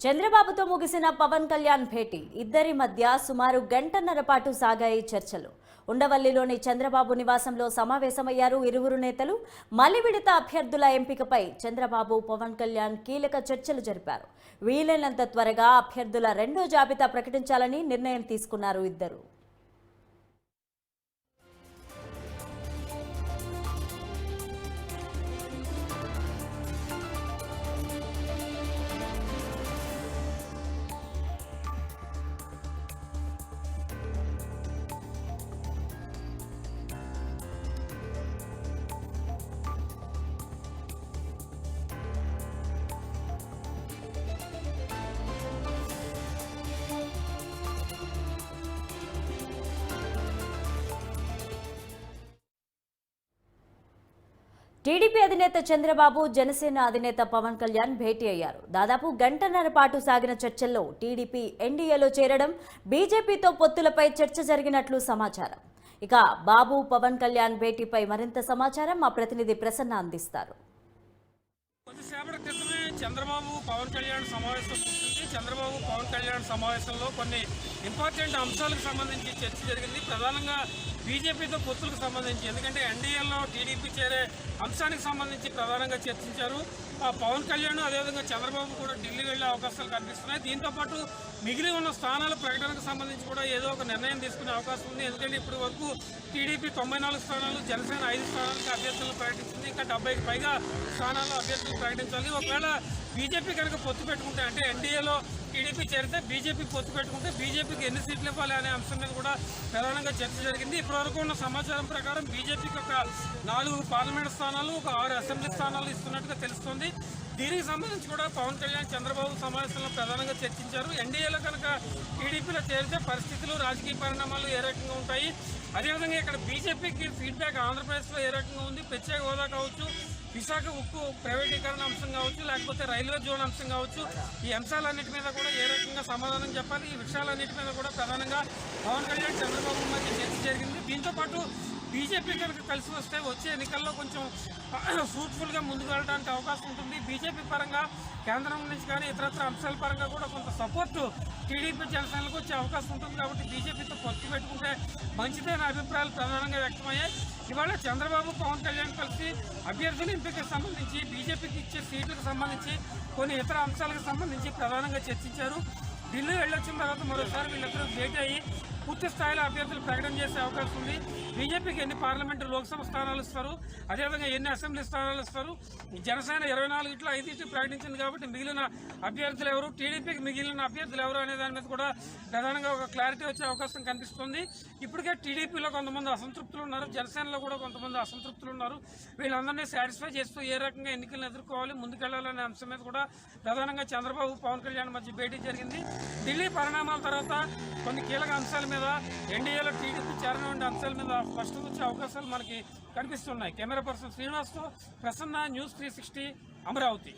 చంద్రబాబుతో ముగిసిన పవన్ కళ్యాణ్ భేటీ ఇద్దరి మధ్య సుమారు గంటన్నర పాటు సాగాయి చర్చలు. ఉండవల్లిలోని చంద్రబాబు నివాసంలో సమావేశమయ్యారు ఇరువురు నేతలు. మలి విడత అభ్యర్థుల ఎంపికపై చంద్రబాబు పవన్ కళ్యాణ్ కీలక చర్చలు జరిపారు. వీలైనంత త్వరగా అభ్యర్థుల రెండో జాబితా ప్రకటించాలని నిర్ణయం తీసుకున్నారు ఇద్దరు. టీడీపీ అధినేత చంద్రబాబు, జనసేన అధినేత పవన్ కళ్యాణ్ భేటీ అయ్యారు. దాదాపు గంటన్నర పాటు సాగిన చర్చల్లో టీడీపీ ఎన్డీఏలో చేరడం, బీజేపీతో పొత్తులపై చర్చ జరిగినట్లు సమాచారం. ఇక బాబు పవన్ కళ్యాణ్ భేటీపై మరింత సమాచారం మా ప్రతినిధి ప్రసన్న అందిస్తారు. కొద్దిసేపటి క్రితమే చంద్రబాబు పవన్ కళ్యాణ్ సమావేశం ఉంటుంది. చంద్రబాబు పవన్ కళ్యాణ్ సమావేశంలో కొన్ని ఇంపార్టెంట్ అంశాలకు సంబంధించి చర్చ జరిగింది. ప్రధానంగా బీజేపీతో పొత్తులకు సంబంధించి, ఎందుకంటే ఎన్డీఏలో టీడీపీ చేరే అంశానికి సంబంధించి ప్రధానంగా చర్చించారు. పవన్ కళ్యాణ్ అదేవిధంగా చంద్రబాబు కూడా ఢిల్లీ వెళ్లే అవకాశాలు కనిపిస్తున్నాయి. దీంతోపాటు మిగిలి ఉన్న స్థానాల ప్రకటనకు సంబంధించి కూడా ఏదో ఒక నిర్ణయం తీసుకునే అవకాశం ఉంది. ఎందుకంటే ఇప్పటి వరకు టీడీపీ 94 స్థానాలు, జనసేన 5 స్థానాలకు అభ్యర్థులను ప్రకటించింది. ఇంకా 70కి పైగా స్థానాల్లో అభ్యర్థులు ప్రకటించాలి. ఒకవేళ బీజేపీ కనుక పొత్తు పెట్టుకుంటే, అంటే ఎన్డీఏలో టీడీపీ చేరితే బీజేపీ పొత్తు పెట్టుకుంటే బీజేపీకి ఎన్ని సీట్లు ఇవ్వాలి అనే అంశం మీద కూడా ప్రధానంగా చర్చ జరిగింది. ఇప్పటివరకు ఉన్న సమాచారం ప్రకారం బీజేపీకి ఒక 4 పార్లమెంట్ స్థానాలు, ఒక 6 అసెంబ్లీ స్థానాలు ఇస్తున్నట్టుగా తెలుస్తోంది. దీనికి సంబంధించి కూడా పవన్ కళ్యాణ్ చంద్రబాబు సమావేశంలో ప్రధానంగా చర్చించారు. ఎన్డీఏలో కనుక టీడీపీలో చేరితే పరిస్థితులు, రాజకీయ పరిణామాలు ఏ రకంగా ఉంటాయి, అదేవిధంగా ఇక్కడ బీజేపీకి ఫీడ్బ్యాక్ ఆంధ్రప్రదేశ్లో ఏ రకంగా ఉంది, ప్రత్యేక హోదా కావచ్చు, విశాఖ ఉక్కు ప్రైవేటీకరణ అంశం కావచ్చు, లేకపోతే రైల్వే జోన్ అంశం కావచ్చు, ఈ అంశాలన్నిటి మీద కూడా ఏ రకంగా సమాధానం చెప్పాలి, ఈ విషయాలన్నిటి మీద కూడా ప్రధానంగా పవన్ కళ్యాణ్ చంద్రబాబు మధ్య చర్చ జరిగింది. దీంతోపాటు బీజేపీ కనుక కలిసి వస్తే వచ్చే ఎన్నికల్లో కొంచెం ఫ్రూట్ఫుల్గా ముందుకు వెళ్ళడానికి అవకాశం ఉంటుంది. బీజేపీ పరంగా కేంద్రం నుంచి కానీ ఇతరత్ర అంశాల పరంగా కూడా కొంత సపోర్టు టీడీపీ జనసేనలకు వచ్చే అవకాశం ఉంటుంది. కాబట్టి బీజేపీతో పొత్తు పెట్టుకుంటే మంచిదైన అభిప్రాయాలు ప్రధానంగా వ్యక్తమయ్యాయి. ఇవాళ చంద్రబాబు పవన్ కళ్యాణ్ కలిసి అభ్యర్థుల ఎంపికకు సంబంధించి, బీజేపీకి ఇచ్చే సీట్లకు సంబంధించి, కొన్ని ఇతర అంశాలకు సంబంధించి ప్రధానంగా చర్చించారు. ఢిల్లీ వెళ్ళొచ్చిన తర్వాత మరోసారి వీళ్ళిద్దరూ భేటీ అయ్యి పూర్తి స్థాయిలో అభ్యర్థులు ప్రకటన చేసే అవకాశం ఉంది. బీజేపీకి ఎన్ని పార్లమెంటు, లోక్సభ స్థానాలు ఇస్తారు, అదేవిధంగా ఎన్ని అసెంబ్లీ స్థానాలు ఇస్తారు, జనసేన 24 5 ప్రకటించింది కాబట్టి మిగిలిన అభ్యర్థులు ఎవరు, టీడీపీకి మిగిలిన అభ్యర్థులు ఎవరు అనే దాని మీద కూడా ప్రధానంగా ఒక క్లారిటీ వచ్చే అవకాశం కనిపిస్తుంది. ఇప్పటికే టీడీపీలో కొంతమంది అసంతృప్తులు ఉన్నారు, జనసేనలో కూడా కొంతమంది అసంతృప్తులు ఉన్నారు. వీళ్ళందరినీ సాటిస్ఫై చేస్తూ ఏ రకంగా ఎన్నికలను ఎదుర్కోవాలి, ముందుకెళ్లాలనే అంశం మీద కూడా ప్రధానంగా చంద్రబాబు పవన్ కళ్యాణ్ మధ్య భేటీ జరిగింది. ఢిల్లీ పరిణామాల తర్వాత కొన్ని కీలక అంశాల మీద, ఎన్డీఏలో టీడీపీ చేరనుండే అంశాల మీద స్పష్టం వచ్చే అవకాశాలు మనకి కనిపిస్తున్నాయి. కెమెరా పర్సన్ శ్రీనివాస్తో ప్రసన్న, న్యూస్ 360 అమరావతి.